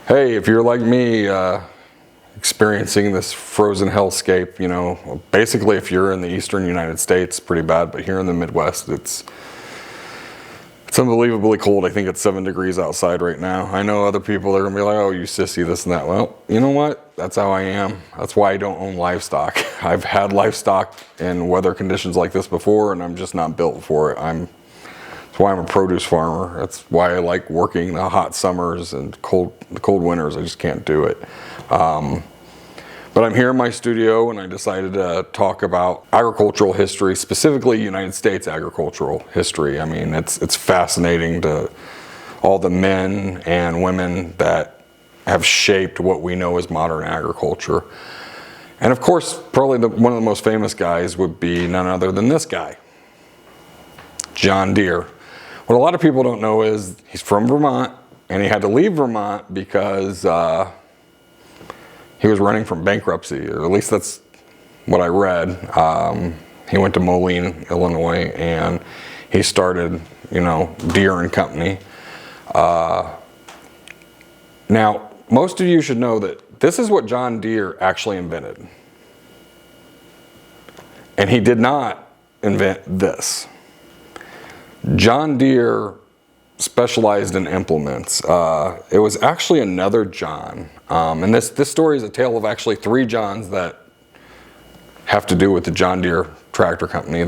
Hey, if you're like me, experiencing this frozen hellscape, basically if you're in the eastern United States, pretty bad, but here in the Midwest, it's unbelievably cold. I think it's 7 degrees outside right now. I know other people are gonna be like, oh, you sissy, this and that. Well, you know what? That's how I am. That's why I don't own livestock. I've had livestock in weather conditions like this before, and I'm just not built for it. That's why I'm a produce farmer. That's why I like working the hot summers and the cold winters. I just can't do it. But I'm here in my studio, and I decided to talk about agricultural history, specifically United States agricultural history. I mean, it's fascinating to all the men and women that have shaped what we know as modern agriculture. And of course, probably one of the most famous guys would be none other than this guy, John Deere. What a lot of people don't know is he's from Vermont, and he had to leave Vermont because he was running from bankruptcy, or at least that's what I read. He went to Moline, Illinois, and he started, Deere and Company. Now, most of you should know that this is what John Deere actually invented. And he did not invent this. John Deere specialized in implements. It was actually another John. And this story is a tale of actually 3 Johns that have to do with the John Deere Tractor Company.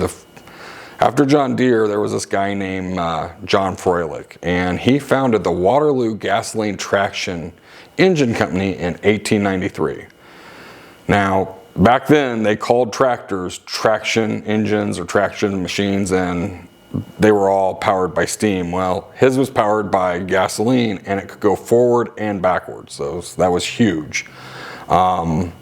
After John Deere, there was this guy named John Froelich, and he founded the Waterloo Gasoline Traction Engine Company in 1893. Now, back then, they called tractors traction engines or traction machines, and they were all powered by steam. Well, his was powered by gasoline, and it could go forward and backwards. So that was huge. But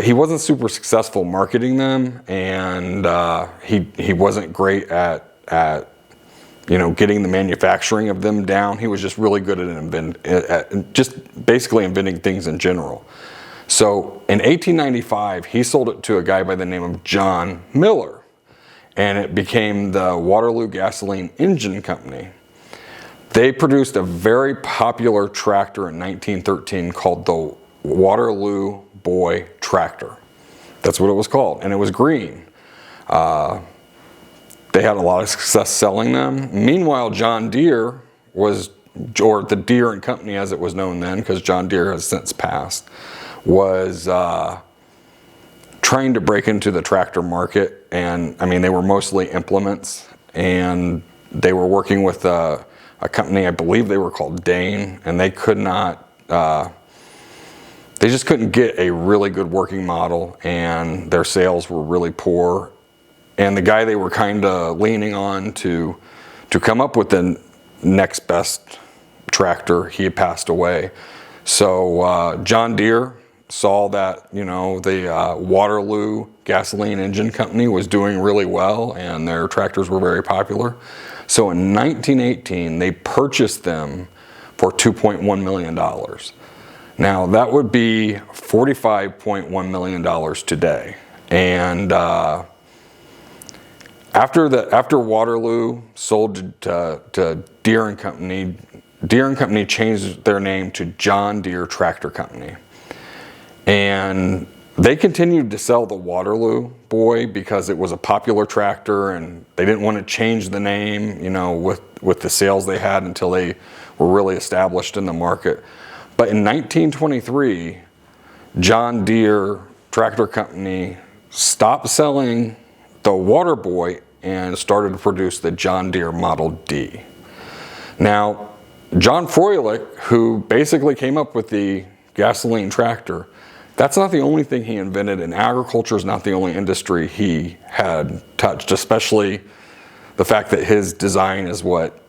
he wasn't super successful marketing them, and he wasn't great at getting the manufacturing of them down. He was just really good at just basically inventing things in general. So in 1895, he sold it to a guy by the name of John Miller, and it became the Waterloo Gasoline Engine Company. They produced a very popular tractor in 1913 called the Waterloo Boy Tractor. That's what it was called, and it was green. They had a lot of success selling them. Meanwhile, John Deere or the Deere and Company as it was known then, because John Deere has since passed, was trying to break into the tractor market. And I mean, they were mostly implements, and they were working with a company, I believe they were called Dane, and they could not, they just couldn't get a really good working model, and their sales were really poor. And the guy they were kind of leaning on to come up with the next best tractor, he had passed away. So John Deere saw that the Waterloo Gasoline Engine Company was doing really well, and their tractors were very popular. So in 1918, they purchased them for $2.1 million. Now that would be $45.1 million today. And after Waterloo sold to Deere and Company, Deere and Company changed their name to John Deere Tractor Company. And they continued to sell the Waterloo Boy because it was a popular tractor, and they didn't want to change the name, with the sales they had until they were really established in the market. But in 1923, John Deere Tractor Company stopped selling the Water Boy and started to produce the John Deere Model D. Now, John Froelich, who basically came up with the gasoline tractor, that's not the only thing he invented, and agriculture is not the only industry he had touched, especially the fact that his design is what,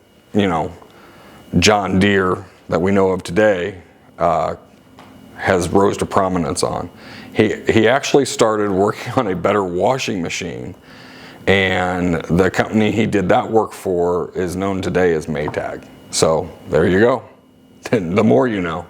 John Deere that we know of today has rose to prominence on. He actually started working on a better washing machine, and the company he did that work for is known today as Maytag. So there you go. The more you know.